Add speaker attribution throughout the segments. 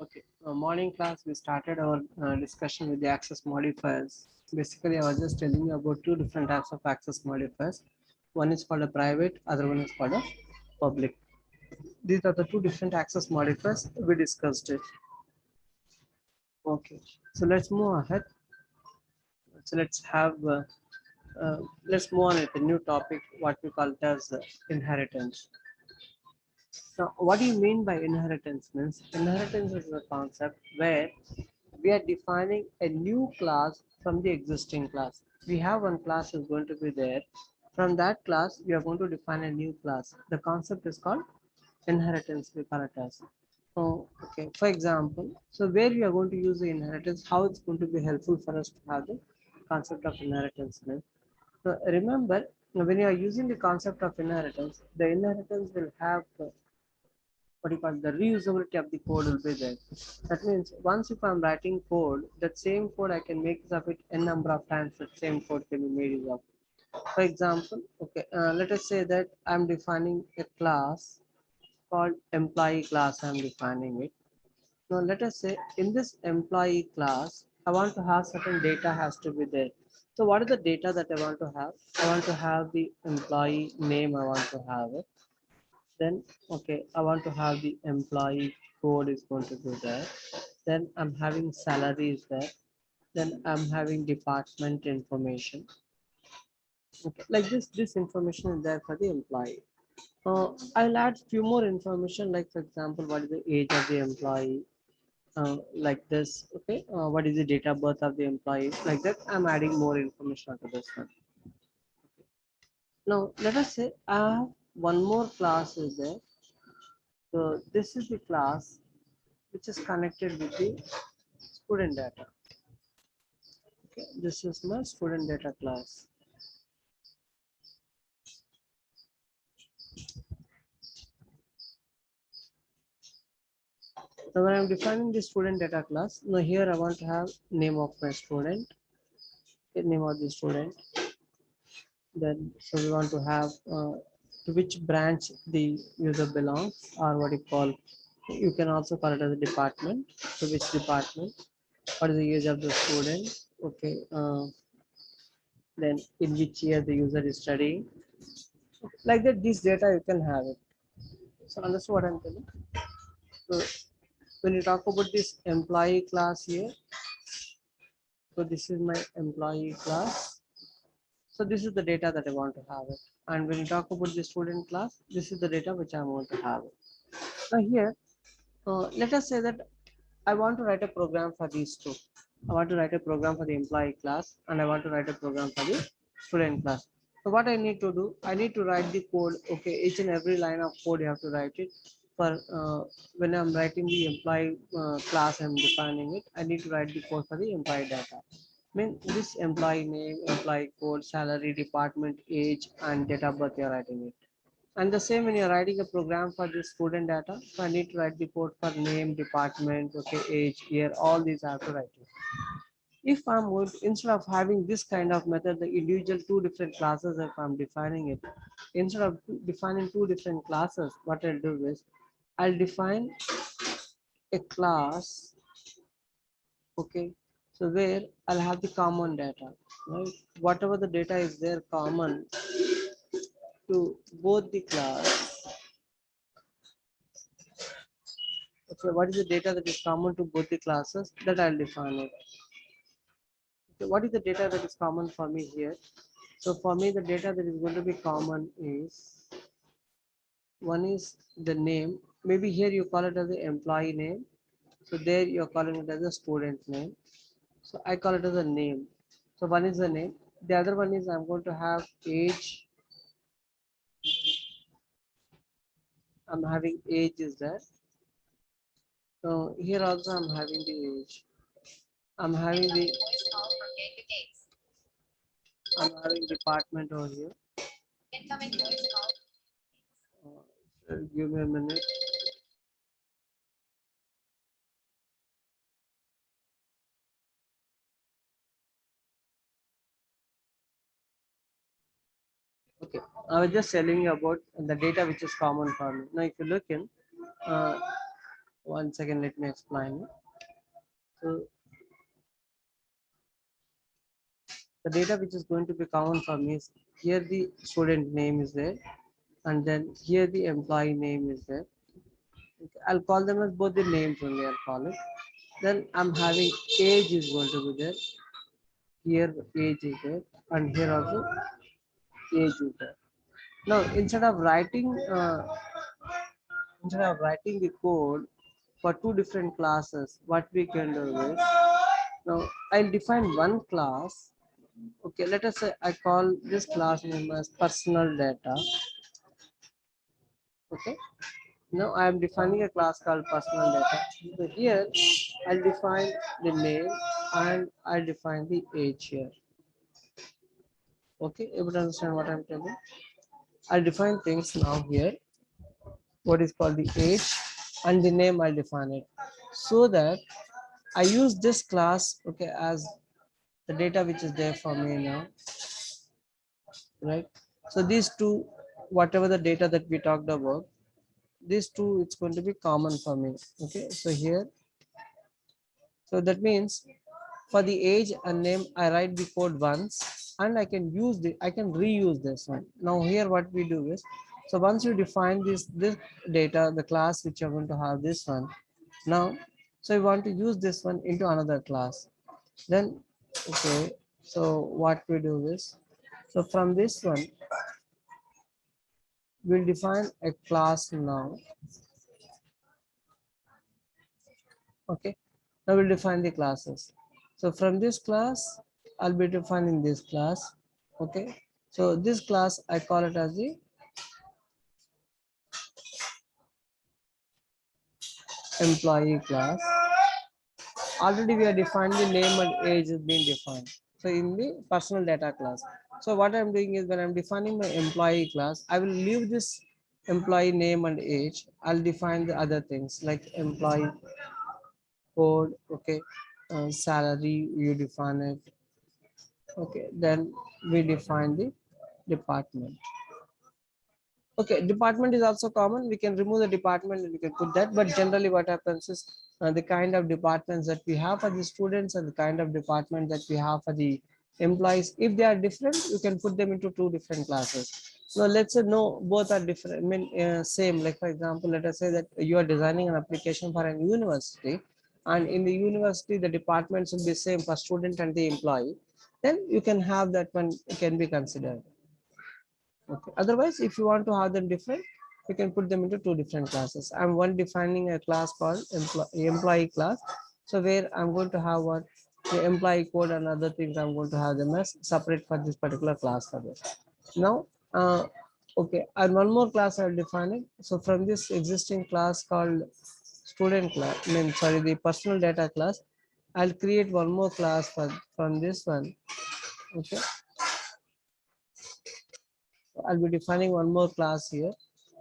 Speaker 1: Okay, morning class, we started our discussion with the access modifiers. Basically, I was just telling you about two different types of access modifiers. One is called a private, other one is called a public. These are the two different access modifiers we discussed it. Okay, so let's move ahead. So let's move on with a new topic, what we call it as inheritance. Now, what do you mean by inheritance? Means inheritance is a concept where we are defining a new class from the existing class. We have one class is going to be there. From that class, we are going to define a new class. The concept is called inheritance. We call it as. Oh, okay. For example, so where we are going to use the inheritance, how it's going to be helpful for us to have the concept of inheritance. Right? So remember, when you are using the concept of inheritance, the inheritance will have what you call the reusability of the code will be there. That means once if I'm writing code, that same code I can make use of it n number of times. That same code can be made use of. For example, okay, let us say that I'm defining a class called employee class. I'm defining it. Now let us say in this employee class, I want to have certain data has to be there. So what is the data that I want to have? I want to have the employee name. I want to have it. Then okay, I want to have the employee code is going to be there. Then I'm having salary is there. Then I'm having department information. Okay, like this information is there for the employee. I'll add few more information, like for example, what is the age of the employee, like this. Okay, what is the date of birth of the employee, like that. I'm adding more information to this one. Now let us say I have one more class is there. So this is the class which is connected with the student data. Okay, this is my student data class. Now when I'm defining the student data class, now here I want to have name of my student, okay, name of the student. Then so we want to have to which branch the user belongs, or what you call, you can also call it as a department. So which department, what is the age of the student, okay, then in which year the user is studying, like that. This data you can have it. So understand what I'm telling. So when you talk about this employee class here, so this is my employee class. So this is the data that I want to have it. And when you talk about the student class, this is the data which I want to have it. Now here, let us say that I want to write a program for these two. I want to write a program for the employee class and I want to write a program for the student class. So what I need to do, I need to write the code. Okay, each and every line of code you have to write it. For when I'm writing the employee class, I'm defining it. I need to write the code for the employee data. Mean this employee name, employee code, salary, department, age, and date of birth. You're writing it. And the same when you're writing a program for the student data, so I need to write the code for name, department, okay, age, year, all these I have to write it. If I'm going to, instead of having this kind of method, the individual two different classes, if I'm defining it, instead of defining two different classes, what I'll do is I'll define a class, okay, so where I'll have the common data, right? Whatever the data is there common to both the class. Okay, what is the data that is common to both the classes, that I'll define it. Okay, what is the data that is common for me here? So for me, the data that is going to be common is, one is the name. Maybe here you call it as the employee name. So there you're calling it as a student name. So I call it as a name. So one is the name. The other one is I'm going to have age. I'm having age is there. So here also I'm having the age. I'm having the I'm having department over here. Give me a minute. Okay, I was just telling you about the data which is common for me. Now, if you look in, uh, One second, let me explain. So the data which is going to be common for me is here the student name is there, and then here the employee name is there. Okay, I'll call them as both the names only. I'll call it. Then I'm having age is going to be there. Here age is there, and here also age is there. Now instead of writing the code for two different classes, what we can do is now I'll define one class. Okay, let us say I call this class name as personal data. Okay, now I am defining a class called personal data. So here I'll define the name and I'll define the age here. Okay, able to understand what I'm telling? I'll define things now here. What is called the age and the name I'll define it. So that I use this class, okay, as the data which is there for me now, right? So these two, whatever the data that we talked about, these two, it's going to be common for me. Okay, so here, so that means for the age and name, I write the code once and I can reuse this one. Now here what we do is, so once you define this data, the class which you're going to have this one, now, so you want to use this one into another class. Then, okay, so what we do is, so from this one, we'll define a class now. Okay, now we'll define the classes. So from this class, I'll be defining this class. Okay, so this class I call it as the employee class. Already we are defined the name and age is being defined. So in the personal data class. So what I'm doing is when I'm defining my employee class, I will leave this employee name and age. I'll define the other things like employee code, okay, salary, you define it. Okay, then we define the department. Okay, department is also common. We can remove the department and we can put that. But generally what happens is the kind of departments that we have for the students and the kind of department that we have for the employees, if they are different, you can put them into two different classes. Now let's say no, both are different, I mean same. Like for example, let us say that you are designing an application for an university, and in the university the departments will be same for student and the employee. Then you can have that one can be considered. Okay. Otherwise, if you want to have them different, you can put them into two different classes. I'm one defining a class called employee class. So where I'm going to have what the employee code and other things, I'm going to have them as separate for this particular class for this. Now, okay, and one more class I'll define it. So from this existing class called student class, I mean, sorry, the personal data class, I'll create one more class from this one. Okay, I'll be defining one more class here.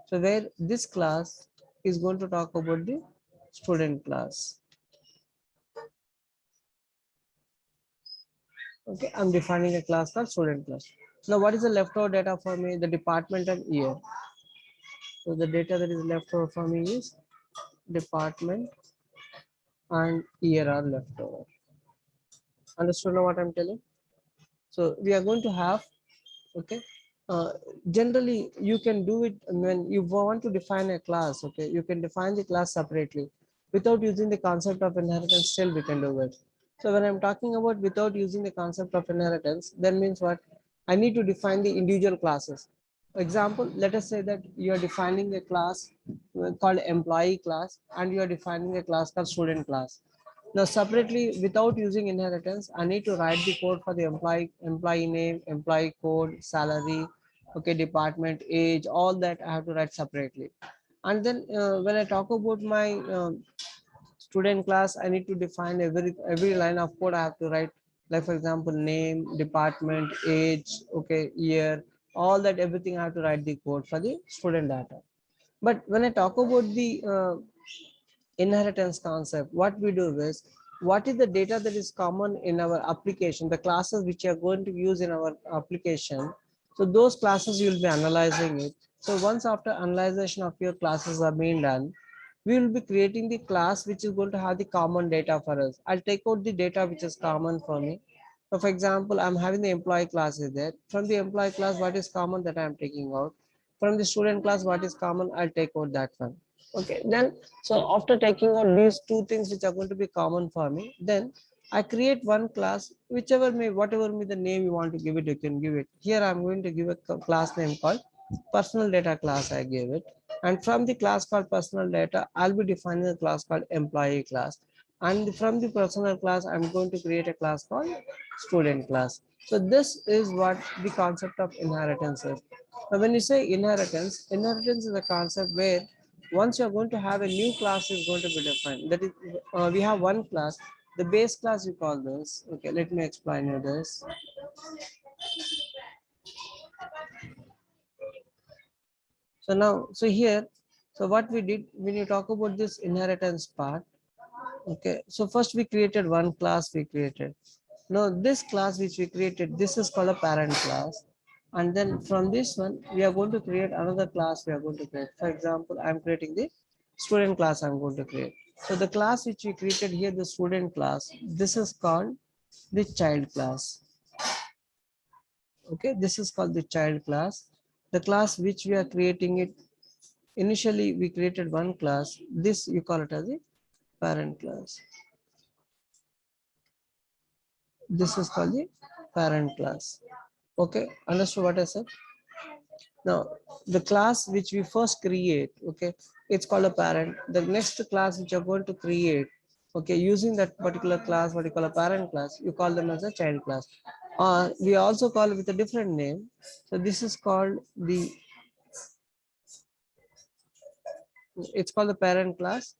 Speaker 1: So where this class is going to talk about the student class. Okay, I'm defining a class called student class. Now what is the leftover data for me? The department and year. So the data that is left over for me is department and year are left over. Understood now what I'm telling? So we are going to have, okay, generally you can do it when you want to define a class. Okay, you can define the class separately without using the concept of inheritance. Still we can do it. So when I'm talking about without using the concept of inheritance, that means what? I need to define the individual classes. Example, let us say that you are defining a class called employee class and you are defining a class called student class. Now separately, without using inheritance, I need to write the code for the employee name, employee code, salary, okay, department, age, all that I have to write separately. And then when I talk about my student class, I need to define every line of code I have to write. Like for example, name, department, age, okay, year, all that everything I have to write the code for the student data. But when I talk about the inheritance concept, what we do is, what is the data that is common in our application, the classes which are going to use in our application. So those classes you will be analyzing it. So once after analyzation of your classes are being done, we will be creating the class which is going to have the common data for us. I'll take out the data which is common for me. So for example, I'm having the employee class is there. From the employee class, what is common that I'm taking out. From the student class, what is common, I'll take out that one. Okay, then so after taking out these two things which are going to be common for me, then I create one class, whichever may, whatever may the name you want to give it, you can give it. Here I'm going to give a class name called personal data class. I gave it. And from the class called personal data, I'll be defining a class called employee class. And from the personal class, I'm going to create a class called student class. So this is what the concept of inheritance is. Now, when you say inheritance, inheritance is a concept where once you're going to have a new class is going to be defined. That is, we have one class, the base class we call this. Okay, let me explain you this. So now, so here, so what we did when you talk about this inheritance part, okay, so first we created one class we created. Now this class which we created, this is called a parent class. And then from this one, we are going to create another class we are going to create. For example, I'm creating the student class I'm going to create. So the class which we created here, the student class, this is called the child class. Okay, this is called the child class. The class which we are creating it, initially we created one class. This you call it as a parent class. This is called the parent class. Okay, understood what I said? Now, the class which we first create, okay, it's called a parent. The next class which you're going to create, okay, using that particular class, what you call a parent class, you call them as a child class. We also call it with a different name. So this is called the, it's called the parent class.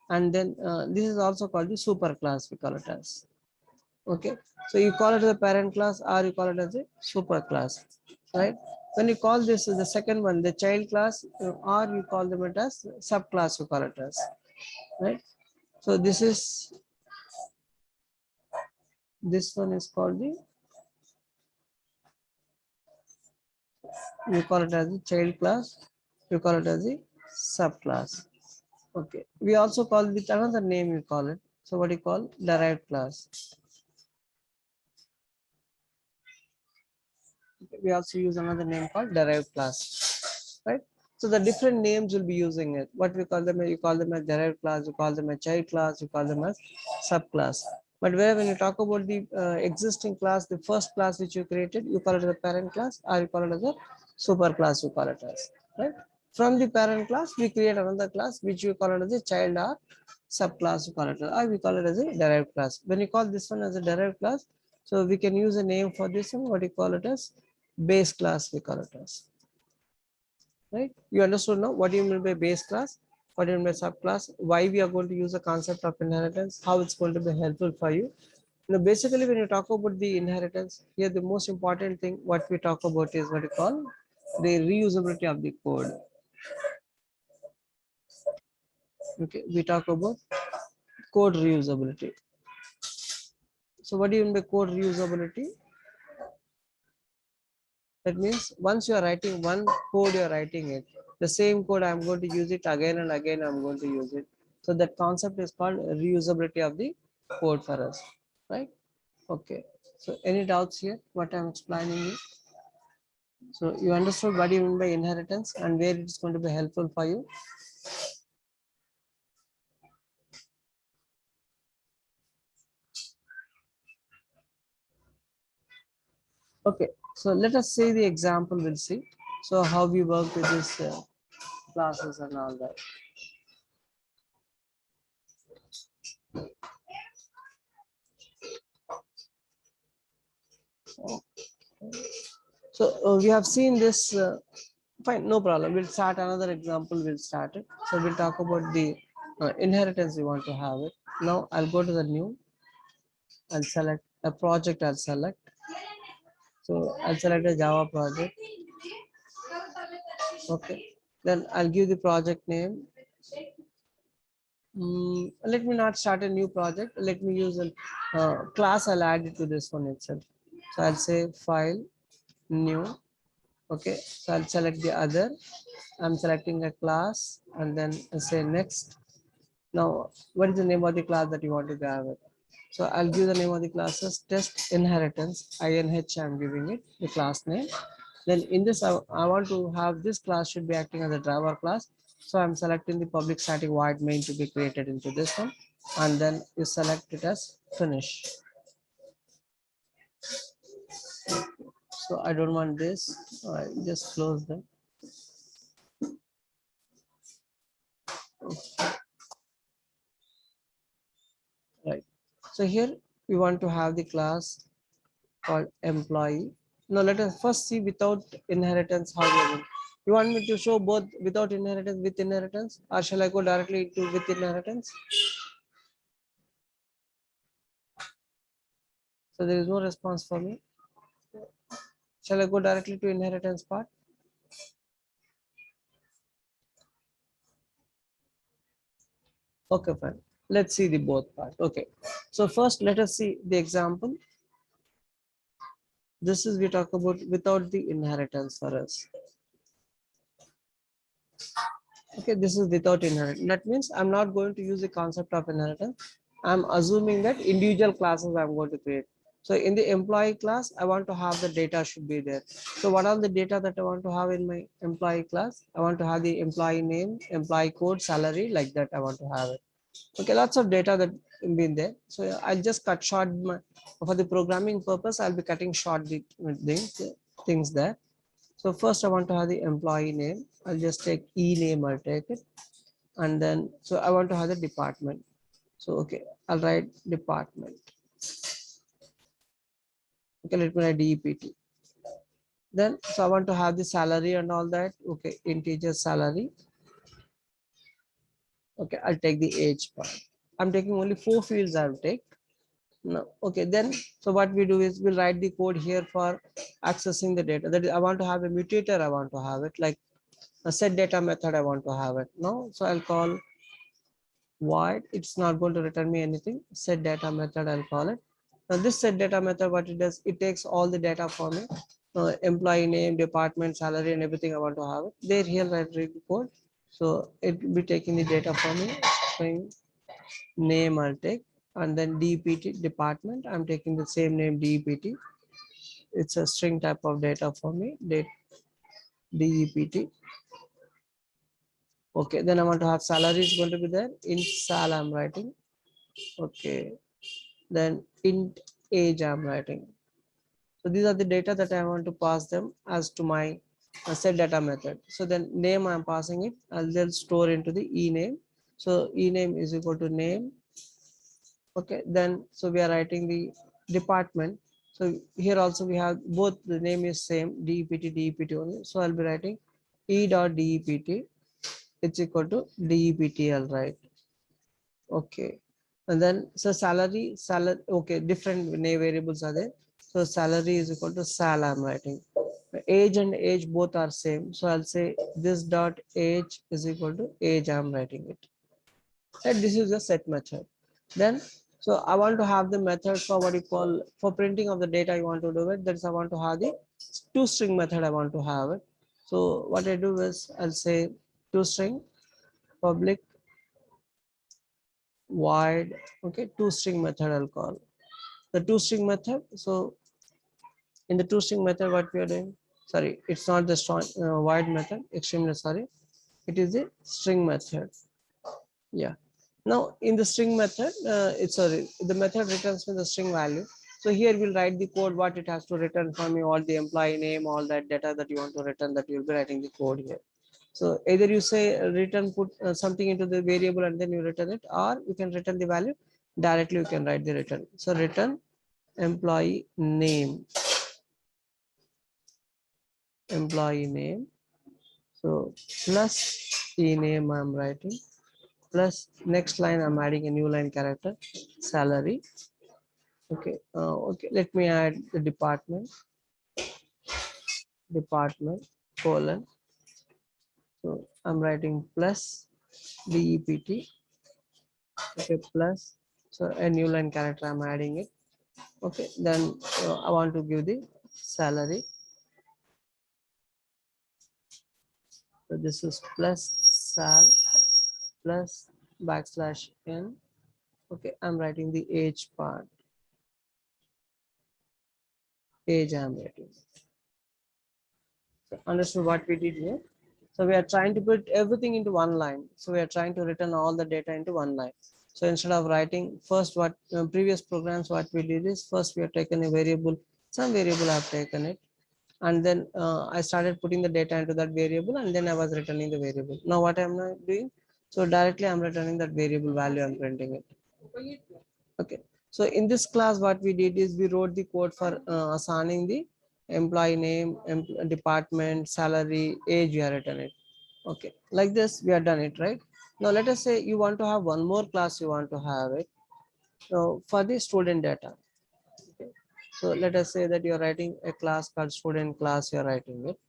Speaker 1: And then this is also called the super class, we call it as. Okay, so you call it the parent class or you call it as a super class, right? When you call this the second one, the child class, or you call them it as subclass, you call it as, right? So this one is called the, you call it as the child class, you call it as the subclass. Okay, we also call it with another name, you call it, so what do you call derived class. We also use another name called derived class, right? So the different names will be using it. What we call them, you call them as derived class, you call them a child class, you call them as subclass. But where when you talk about the existing class, the first class which you created, you call it the parent class, or you call it as a super class, you call it as, right? From the parent class, we create another class which you call it as a child or subclass, you call it, or we call it as a derived class. When you call this one as a derived class, so we can use a name for this one, what you call it as base class, we call it as, right? You understood now what do you mean by base class, what do you mean by subclass, why we are going to use the concept of inheritance, how it's going to be helpful for you. Now basically when you talk about the inheritance, here the most important thing what we talk about is what you call the reusability of the code. Okay, we talk about code reusability. So what do you mean by code reusability? That means once you are writing one code, you are writing it. The same code, I'm going to use it again and again, I'm going to use it. So that concept is called reusability of the code for us, right? Okay. So any doubts here, what I'm explaining is? So you understood what you mean by inheritance and where it's going to be helpful for you? Okay. So let us see the example, we'll see. So how we work with these classes and all that. So we have seen this, fine, no problem. We'll start another example, we'll start it. So we'll talk about the inheritance we want to have it. Now I'll go to the new, I'll select a project, I'll select. So I'll select a Java project. Okay. Then I'll give the project name. Let me not start a new project. Let me use a class. I'll add it to this one itself. So I'll say file, new. Okay. So I'll select the other. I'm selecting a class and then I say next. Now what is the name of the class that you want to have it? So I'll give the name of the classes test inheritance inh. I'm giving it the class name. Then in this I want to have this class should be acting as a driver class. So I'm selecting the public static void main to be created into this one, and then you select it as finish. So I don't want this. I just close them. Right. So here we want to have the class called employee. Now let us first see without inheritance how we are going. You want me to show both without inheritance, with inheritance, or shall I go directly to with inheritance? So there is no response for me. Shall I go directly to inheritance part? Okay, fine. Let's see the both part. Okay. So first let us see the example. This is we talk about without the inheritance for us. Okay, this is without inheritance. That means I'm not going to use the concept of inheritance. I'm assuming that individual classes I'm going to create. So in the employee class, I want to have the data should be there. So what are the data that I want to have in my employee class? I want to have the employee name, employee code, salary, like that I want to have it. Okay, lots of data that been there. So I'll just cut short for the programming purpose. I'll be cutting short the things there. So first I want to have the employee name. I'll just take E name, I'll take it. And then, so I want to have the department. So, okay, I'll write department. Okay, let me write DEPT. Then, so I want to have the salary and all that. Okay, integer salary. Okay, I'll take the age part. I'm taking only 4 fields I'll take. No, okay, then, so what we do is we'll write the code here for accessing the data. That is, I want to have a mutator, I want to have it like a set data method, I want to have it. No, so I'll call void. It's not going to return me anything. Set data method, I'll call it. Now this set data method, what it does, it takes all the data for me. Employee name, department, salary, and everything I want to have it. There here I read the code. So it will be taking the data for me. String name I'll take, and then DEPT department. I'm taking the same name DEPT. It's a string type of data for me. Date DEPT. Okay, then I want to have salary is going to be there. In sal I'm writing. Okay, then int age I'm writing. So these are the data that I want to pass them as to my set data method. So then name I'm passing it, I'll then store into the e name. So e name is equal to name. Okay, then so we are writing the department. So here also we have both the name is same DEPT only. So I'll be writing e dot DEPT. It's equal to DEPT. I'll write. Okay, and then so salary. Okay, different variables are there. So salary is equal to sal. I'm writing. Age and age both are same. So I'll say this dot age is equal to age. I'm writing it. And this is the set method. Then so I want to have the method for what you call for printing of the data. You want to do it. That's I want to have the toString method. I want to have it. So what I do is I'll say toString public void. Okay, toString method I'll call the toString method. So in the toString method, what we are doing? Sorry, it's not the strong void method. Extremely sorry. It is the string method. Yeah. Now in the string method, it's sorry, the method returns me the string value. So here we'll write the code what it has to return for me, all the employee name, all that data that you want to return, that you'll be writing the code here. So either you say return, put something into the variable and then you return it, or you can return the value directly. You can write the return. So return employee name, employee name. So plus e name I'm writing, plus next line I'm adding a new line character, salary. Okay, okay, let me add the department, colon. So I'm writing plus DEPT. Okay, plus, so a new line character I'm adding it. Okay, then I want to give the salary. So this is plus sal plus \n. Okay, I'm writing the age part. Age I'm writing. So understood what we did here? So we are trying to put everything into one line. So we are trying to return all the data into one line. So instead of writing first what previous programs, what we did is first we have taken a variable, some variable I've taken it, and then I started putting the data into that variable, and then I was returning the variable. Now what I'm not doing, so directly I'm returning that variable value, I'm printing it. Okay, so in this class what we did is we wrote the code for assigning the employee name, department, salary, age, we have written it. Okay, like this we have done it, right? Now let us say you want to have one more class, you want to have it. So for the student data, okay, so let us say that you're writing a class called student class, you're writing it.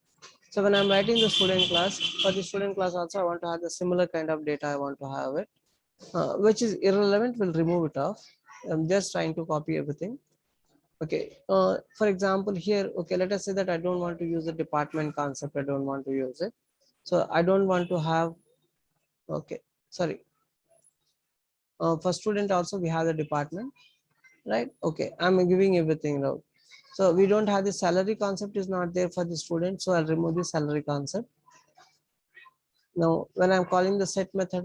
Speaker 1: So when I'm writing the student class, for the student class also I want to have the similar kind of data, I want to have it. Which is irrelevant, we'll remove it off. I'm just trying to copy everything. Okay, for example here, okay, let us say that I don't want to use the department concept, I don't want to use it. So I don't want to have, okay, sorry, for student also we have the department, right? Okay, I'm giving everything now. So we don't have the salary concept, is not there for the student, so I'll remove the salary concept. Now when I'm calling the set method,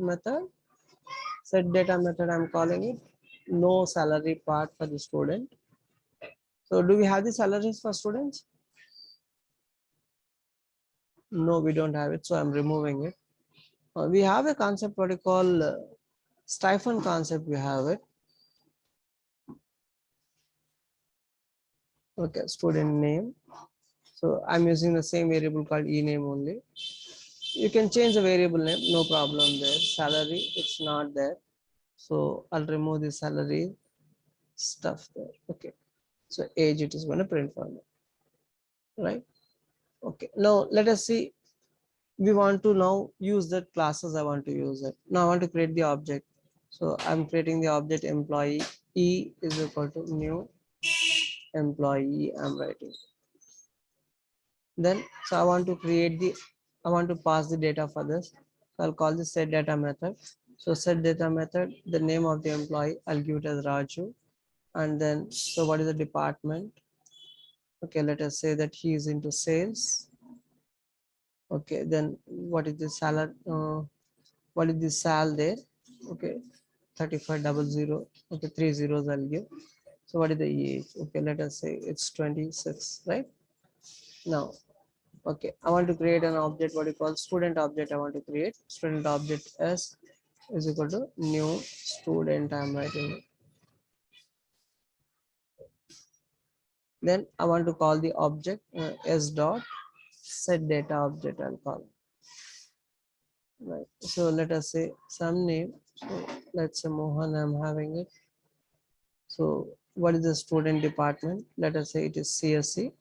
Speaker 1: set data method, I'm calling it no salary part for the student. So do we have the salaries for students? No, we don't have it, so I'm removing it. We have a concept what we call stipend concept, we have it. Okay, student name. So I'm using the same variable called ename only. You can change the variable name, no problem there. Salary, it's not there. So I'll remove the salary stuff there. Okay. So age, it is going to print for me. Right? Okay. Now let us see. We want to now use the classes. I want to use it. Now I want to create the object. So I'm creating the object employee. E is equal to new employee. I'm writing. Then, so I want to create the, I want to pass the data for this. So I'll call this set data method. So set data method, the name of the employee, I'll give it as Raju. And then, so what is the department? Okay, let us say that he is into sales. Okay, then what is the salary? What is the sal there? Okay, 3500. Okay, 3 zeros I'll give. So what is the age? Okay, let us say it's 26, right? Now, okay, I want to create an object, what you call student object. I want to create student object s is equal to new student. I'm writing it. Then I want to call the object s dot set data object. I'll call, right. So let us say some name. So let's say Mohan. I'm having it. So what is the student department? Let us say it is CSC.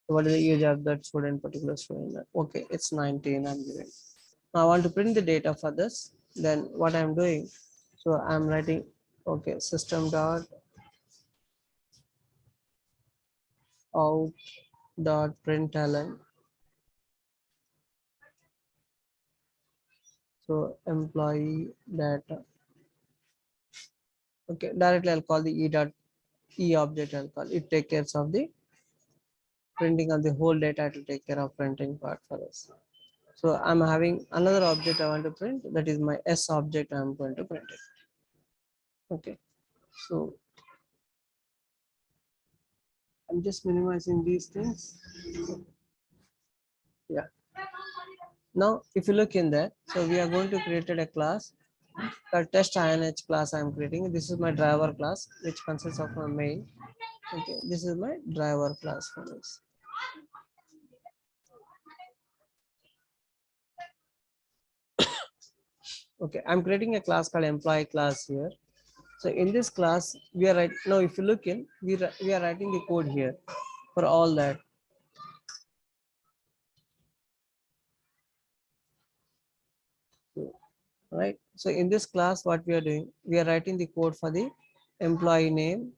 Speaker 1: What is the age of that student, particular student? Okay, it's 19. I'm giving. Now I want to print the data for this. Then what I'm doing, so I'm writing, okay, system dot out dot println. So employee data. Okay, directly I'll call the e dot e object. I'll call it, take care of the printing of the whole data, to take care of printing part for us. So I'm having another object I want to print, that is my s object. I'm going to print it. Okay, so I'm just minimizing these things. Yeah. Now, if you look in there, so we are going to create a class called test INH class. I'm creating. This is my driver class, which consists of my main. Okay, this is my driver class for this. Okay, I'm creating a class called employee class here. So in this class, we are right now. If you look in, we are writing the code here for all that. Right. So in this class, what we are doing, we are writing the code for the employee name,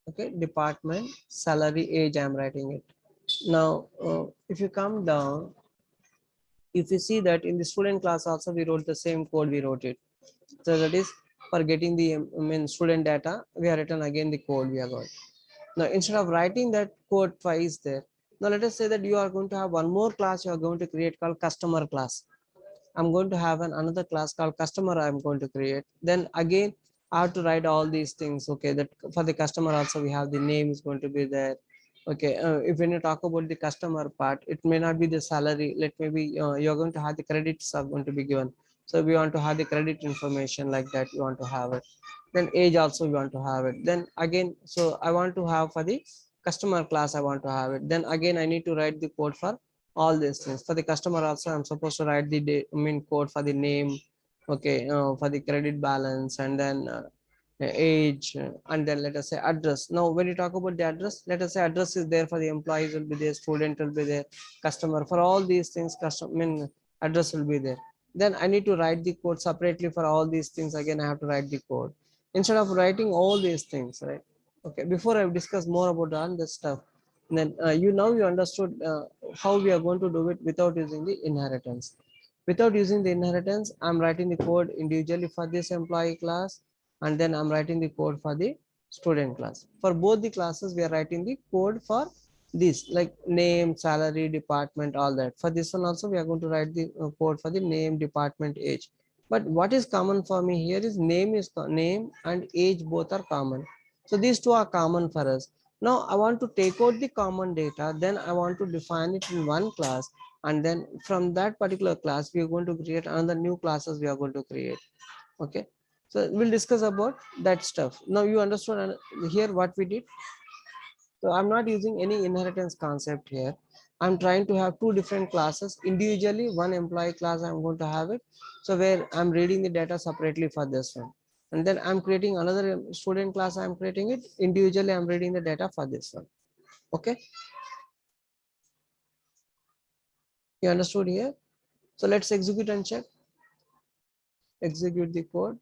Speaker 1: okay, department, salary, age. I'm writing it. Now if you come down, If you see that in the student class also we wrote the same code, we wrote it. So that is for getting the student data, we have written again the code we have got. Now instead of writing that code twice there, now let us say that you are going to have one more class you are going to create called customer class. I'm going to have another class called customer I'm going to create. Then again, I have to write all these things. Okay, that for the customer also we have the name is going to be there. Okay, if when you talk about the customer part, it may not be the salary. Let maybe you're going to have the credits are going to be given. So we want to have the credit information like that. You want to have it. Then age also we want to have it. Then again, so I want to have for the customer class I want to have it. Then again I need to write the code for all these things. For the customer also I'm supposed to write the code for the name, okay, for the credit balance, and then age, and then let us say address. Now when you talk about the address, let us say address is there for the employees will be there, student will be there, customer, for all these things custom address will be there. Then I need to write the code separately for all these things. Again I have to write the code instead of writing all these things, right? Okay, before I discuss more about all this stuff, then you understood how we are going to do it without using the inheritance. Without using the inheritance, I'm writing the code individually for this employee class, and then I'm writing the code for the student class. For both the classes, we are writing the code for this, like name, salary, department, all that. For this one also, we are going to write the code for the name, department, age. But what is common for me here is name and age both are common. So these two are common for us. Now I want to take out the common data, then I want to define it in one class, and then from that particular class we are going to create another new classes we are going to create. Okay, so we'll discuss about that stuff. Now you understood here what we did. So I'm not using any inheritance concept here. I'm trying to have two different classes individually. One employee class I'm going to have it, so where I'm reading the data separately for this one, and then I'm creating another student class. I'm creating it individually. I'm reading the data for this one. Okay, you understood here? So let's execute and check. Execute the code.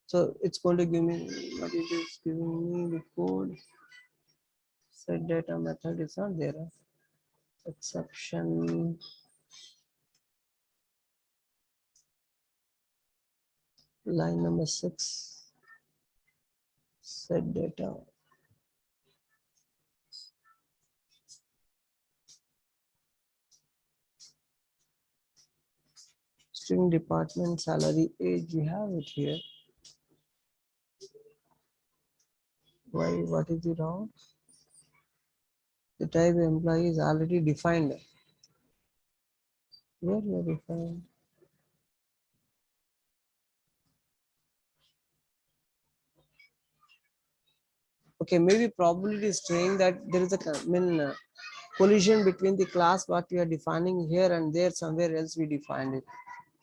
Speaker 1: So it's going to give me what it is giving me the code. Set data method is not there. Exception. Line number 6. Set data. String department salary age. We have it here. Why? What is the wrong? The type employee is already defined. Where we are defined? Okay, maybe probability is saying that there is a collision between the class what we are defining here and there somewhere else we defined it.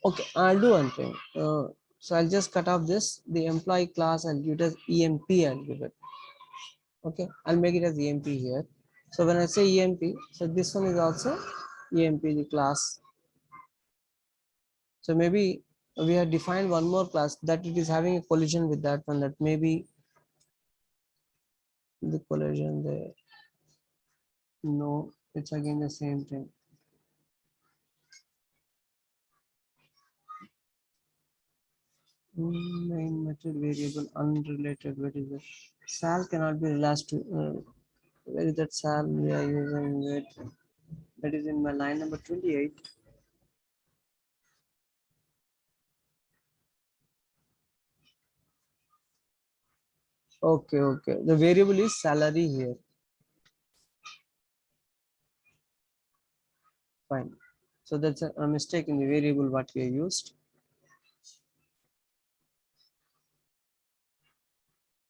Speaker 1: Okay, I'll do one thing. So I'll just cut off this, the employee class, and give it as EMP. I'll give it. Okay, I'll make it as EMP here. So when I say EMP, so this one is also EMP, the class. So maybe we have defined one more class that it is having a collision with that one, that maybe the collision there. No, it's again the same thing. Main method variable unrelated. What is it? Sal cannot be relaxed to. Where is that sal we are using it? That is in my line number 28. Okay, okay. The variable is salary here. Fine. So that's a mistake in the variable what we used.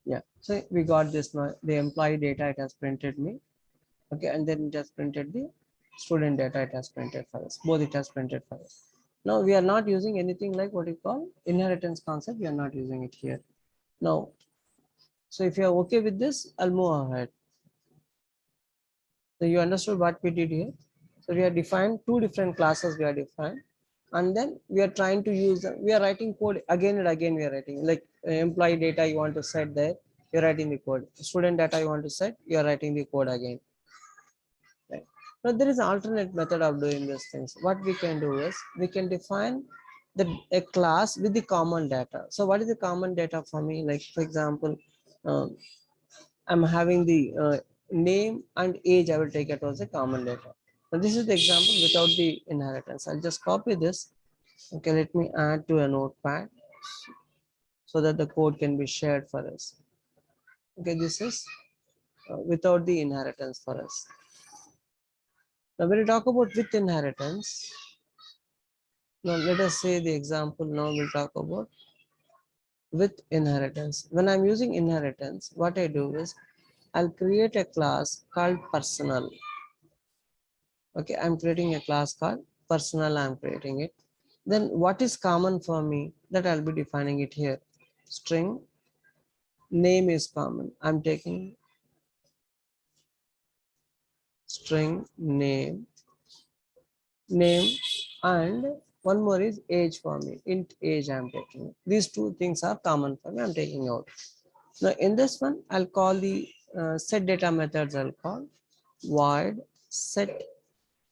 Speaker 1: Yeah. So we got this now. The employee data it has printed me. Okay, and then it has printed the student data it has printed for us. Both it has printed for us. Now we are not using anything like what you call inheritance concept. We are not using it here. Now, so if you are okay with this, I'll move ahead. So you understood what we did here. So we have defined two different classes we are defined, and then we are trying to use, we are writing code again and again. We are writing like employee data you want to set there, you're writing the code. Student data you want to set, you are writing the code again. Right. But there is an alternate method of doing these things. What we can do is we can define a class with the common data. So what is the common data for me? Like for example, um, I'm having the name and age. I will take it as a common data. So this is the example without the inheritance. I'll just copy this. Okay, let me add to a notepad so that the code can be shared for us. Okay, this is without the inheritance for us. Now, when we talk about with inheritance, now let us say the example. Now we'll talk about with inheritance. When I'm using inheritance, what I do is I'll create a class called personal. Okay, I'm creating a class called personal. I'm creating it. Then what is common for me that I'll be defining it here. String name is common. I'm taking string name and one more is age for me. Int age I'm taking. These two things are common for me. I'm taking out. Now in this one, I'll call the set data methods. I'll call void set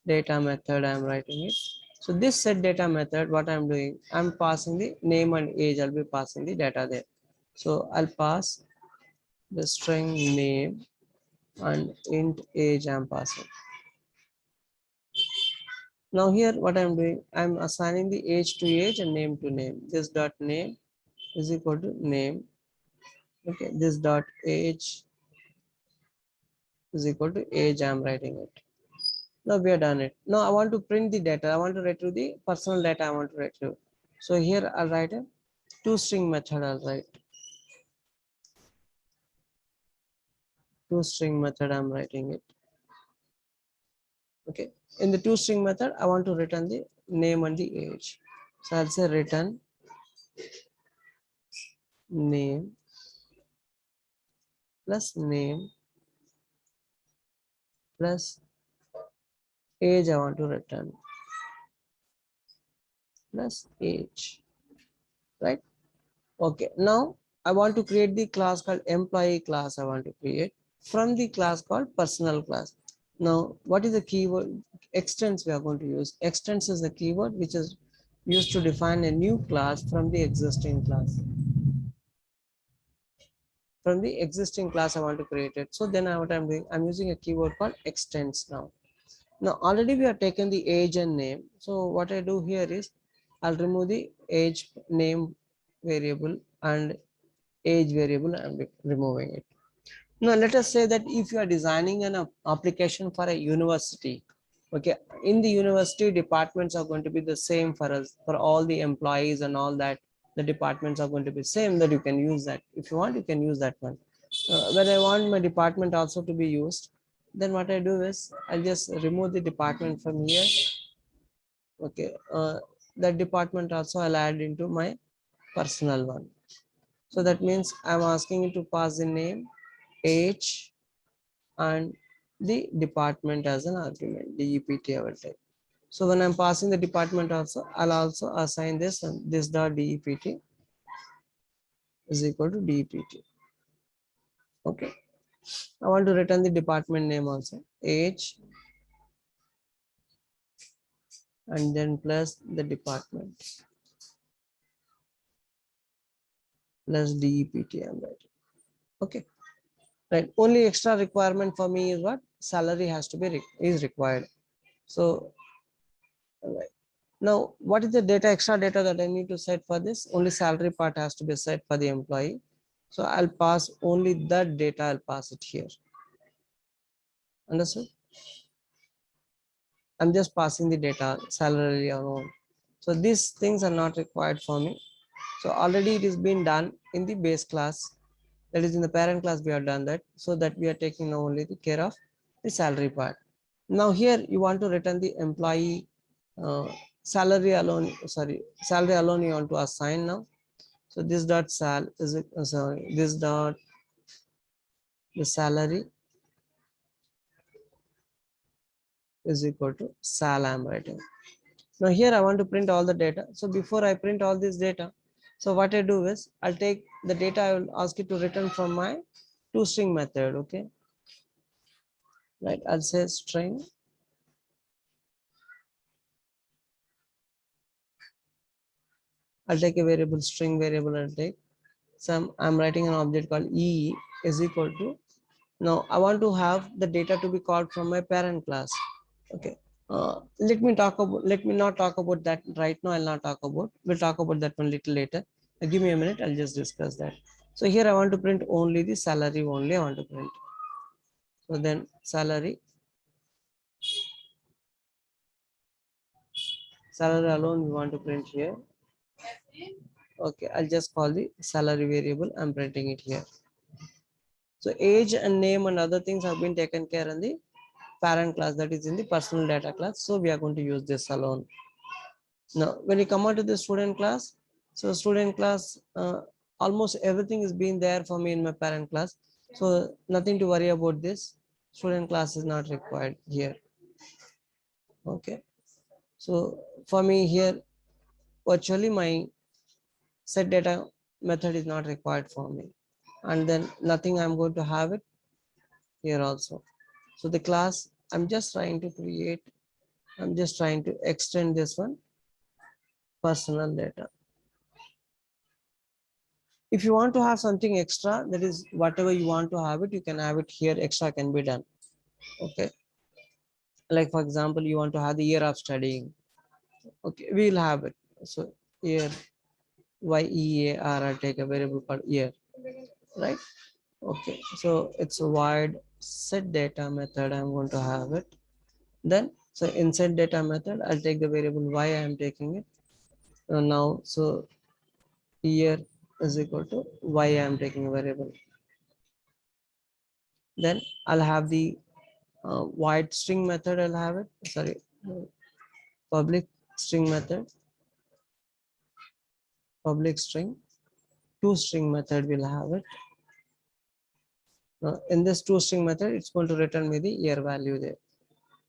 Speaker 1: data method. I'm writing it. So this set data method, what I'm doing, I'm passing the name and age. I'll be passing the data there. So I'll pass the string name and int age I'm passing. Now here what I'm doing, I'm assigning the age to age and name to name. This dot name is equal to name. Okay, this dot age is equal to age. I'm writing it. Now we are done it. Now I want to print the data. I want to retrieve the personal data I want to retrieve. So here I'll write a toString method. I'll write toString method. I'm writing it. Okay. In the toString method, I want to return the name and the age. So I'll say return name plus name plus age I want to return plus age, right? Okay, now I want to create the class called employee class. I want to create from the class called personal class. Now, what is the keyword? Extends we are going to use. Extends is the keyword which is used to define a new class from the existing class. From the existing class I want to create it. So then what I'm doing, I'm using a keyword called extends now. Now already we have taken the age and name. So what I do here is I'll remove the age name variable and age variable. I'm removing it. Now let us say that if you are designing an application for a university, okay, in the university departments are going to be the same for us, for all the employees and all that. The departments are going to be same, that you can use that. If you want, you can use that one. When I want my department also to be used, then what I do is I'll just remove the department from here. Okay, that department also I'll add into my personal one. So that means I'm asking you to pass the name, age, and the department as an argument, DEPT I will take. So when I'm passing the department also, I'll also assign this, and this dot DEPT is equal to DEPT. Okay. I want to return the department name also, age, and then plus the department plus DEPT I'm writing. Okay. Right. Only extra requirement for me is what? Salary has to be is required. So right. Now, what is the data, extra data that I need to set for this? Only salary part has to be set for the employee. So I'll pass only that data, I'll pass it here. Understood? I'm just passing the data, salary alone. So these things are not required for me. So already it is been done in the base class. That is in the parent class we have done that. So that we are taking now only the care of the salary part. Now here you want to return the employee salary alone, sorry, salary alone you want to assign now. So this dot sal is sorry, this dot the salary is equal to sal I'm writing. Now here I want to print all the data. So before I print all this data, so what I do is I'll take the data I will ask it to return from my toString method. Okay, right? I'll say string I'll take a variable, string variable. I'll take some, I'm writing an object called E is equal to, now I want to have the data to be called from my parent class. Okay. Let me not talk about that right now. I'll not talk about, we'll talk about that one little later. Give me a minute, I'll just discuss that. So here I want to print only the salary only I want to print. So then salary alone we want to print here. Okay, I'll just call the salary variable. I'm printing it here. So age and name and other things have been taken care in the parent class, that is in the personal data class. So we are going to use this alone. Now, when you come out to the student class, so student class, almost everything is being there for me in my parent class. So nothing to worry about this. Student class is not required here. Okay. So for me here, virtually my set data method is not required for me. And then nothing, I'm going to have it here also. So the class, I'm just trying to create, I'm just trying to extend this one, personal data. If you want to have something extra, that is whatever you want to have it, you can have it here, extra can be done. Okay. Like for example, you want to have the year of studying. Okay, we'll have it. So year, YEAR, I'll take a variable called year, right? Okay, so it's a wide set data method. I'm going to have it. Then, so inside data method, I'll take the variable Y, I'm taking it. Now, so year is equal to Y, I'm taking a variable. Then I'll have the wide string method, I'll have it. Sorry, public string method, public string, toString method will have it. In this toString method, it's going to return me the year value there.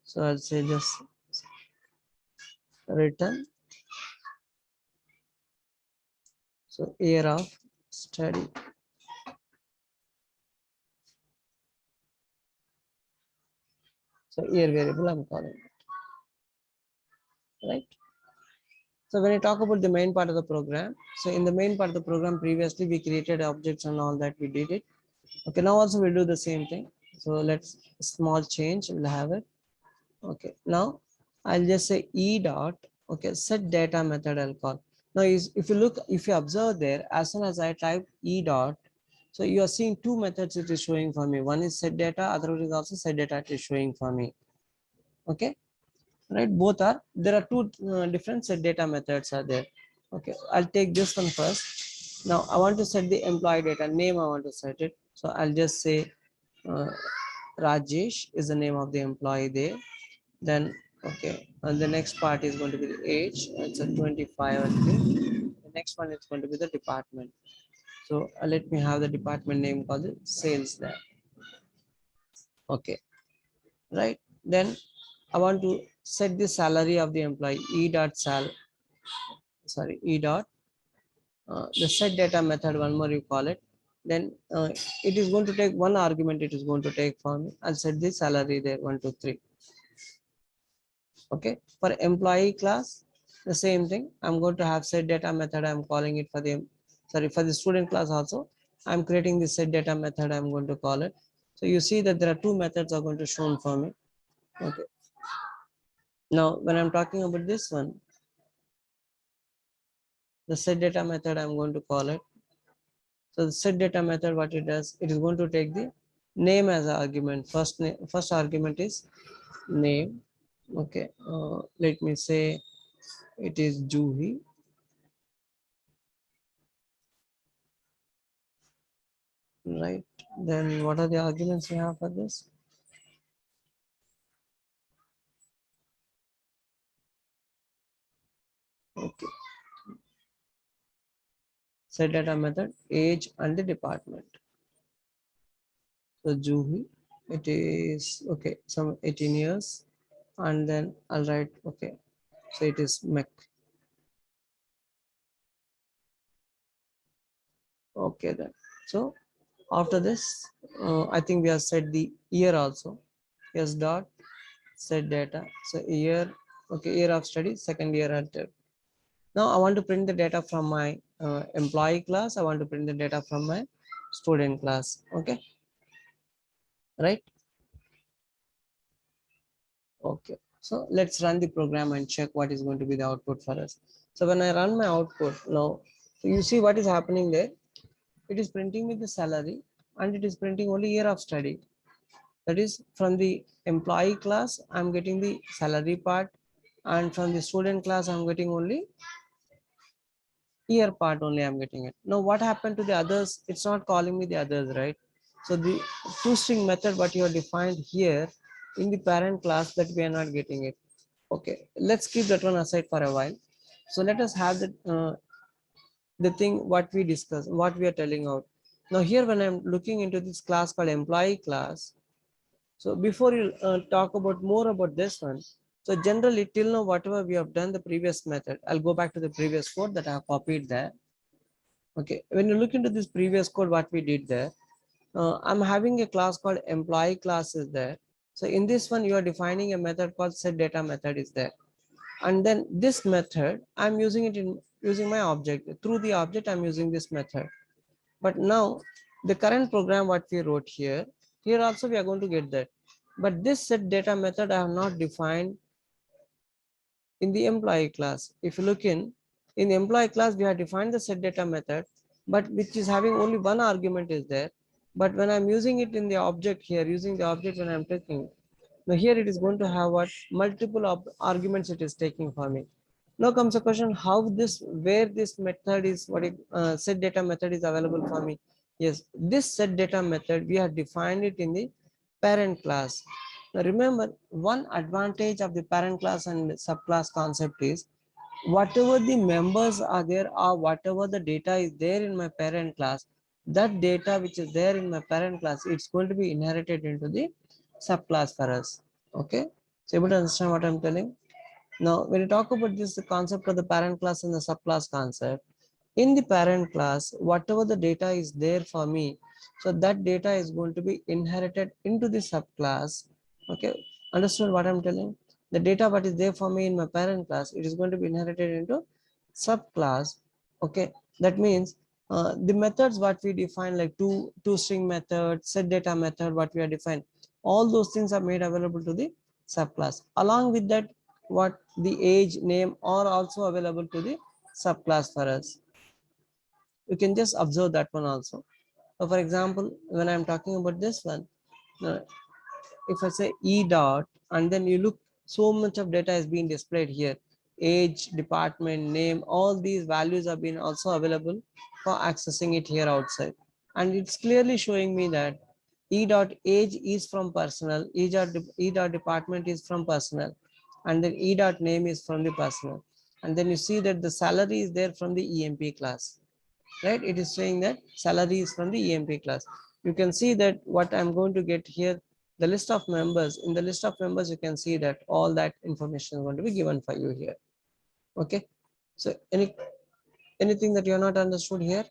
Speaker 1: So I'll say just return. So year of study. So year variable I'm calling it, right? So when I talk about the main part of the program, so in the main part of the program, previously we created objects and all that, we did it. Okay, now also we'll do the same thing. So let's, small change, we'll have it. Okay, now I'll just say E dot, okay, set data method I'll call. Now if you look, if you observe there, as soon as I type E dot, so you are seeing two methods it is showing for me. One is set data, other one is also set data it is showing for me. Okay, right, both are, there are two different set data methods are there. Okay, I'll take this one first. Now I want to set the employee data name, I want to set it. So I'll just say uh, Rajesh is the name of the employee there. Then okay, and the next part is going to be the age, it's a 25, I think. The next one is going to be the department. So let me have the department name called it sales there. Okay, right, then I want to set the salary of the employee, E dot sal, sorry, E dot the set data method, one more you call it. Then it is going to take one argument, it is going to take for me. I'll set the salary there, 1 2 3. Okay, for employee class, the same thing. I'm going to have set data method, I'm calling it for the, sorry, for the student class also, I'm creating the set data method, I'm going to call it. So you see that there are two methods are going to shown for me. Okay, now when I'm talking about this one, the set data method, I'm going to call it. So the set data method, what it does, it is going to take the name as an argument. First name, first argument is name. Okay, let me say it is Juhi. Right, then what are the arguments we have for this? Okay, set data method, age and the department. So Juhi, it is okay, some 18 years, and then I'll write, okay, so it is Mech. Okay, then so after this, I think we have set the year also. Yes, dot set data. So year, okay, year of study, second year at Now I want to print the data from my employee class. I want to print the data from my student class. Okay, right? Okay, so let's run the program and check what is going to be the output for us. So when I run my output now, so you see what is happening there. It is printing me the salary and it is printing only year of study. That is from the employee class, I'm getting the salary part, and from the student class, I'm getting only year part only I'm getting it. Now what happened to the others? It's not calling me the others, right? So the toString method what you have defined here in the parent class, that we are not getting it. Okay, let's keep that one aside for a while. So let us have the thing what we discuss, what we are telling out. Now here when I'm looking into this class called employee class, so before you talk about more about this one, so generally till now whatever we have done the previous method, I'll go back to the previous code that I have copied there. Okay, when you look into this previous code, what we did there, I'm having a class called employee class is there. So in this one, you are defining a method called set data method is there. And then this method, I'm using it in using my object. Through the object, I'm using this method. But now the current program, what we wrote here also we are going to get that. But this set data method, I have not defined in the employee class. If you look in the employee class, we have defined the set data method, but which is having only one argument is there. But when I'm using it in the object here, using the object when I'm taking, now here it is going to have what multiple arguments it is taking for me. Now comes the question, how this, where this method is, what it, set data method is available for me. Yes, this set data method, we have defined it in the parent class. Now remember, one advantage of the parent class and subclass concept is whatever the members are there or whatever the data is there in my parent class, that data which is there in my parent class, it's going to be inherited into the subclass for us. Okay, so able to understand what I'm telling? Now when you talk about this, the concept of the parent class and the subclass concept, in the parent class, whatever the data is there for me, so that data is going to be inherited into the subclass. Okay, understand what I'm telling? The data what is there for me in my parent class, it is going to be inherited into subclass. Okay, that means the methods what we define, like toString method, set data method, what we are defined, all those things are made available to the subclass. Along with that, what the age, name are also available to the subclass for us. You can just observe that one also. So for example, when I'm talking about this one, uh, if I say e dot, and then you look, so much of data is being displayed here, age, department, name, all these values have been also available for accessing it here outside. And it's clearly showing me that e dot age is from personal, e dot department is from personal, and then e dot name is from the personal. And then you see that the salary is there from the EMP class, right? It is saying that salary is from the EMP class. You can see that what I'm going to get here, the list of members. In the list of members, you can see that all that information is going to be given for you here. Okay, so anything that you're not understood here?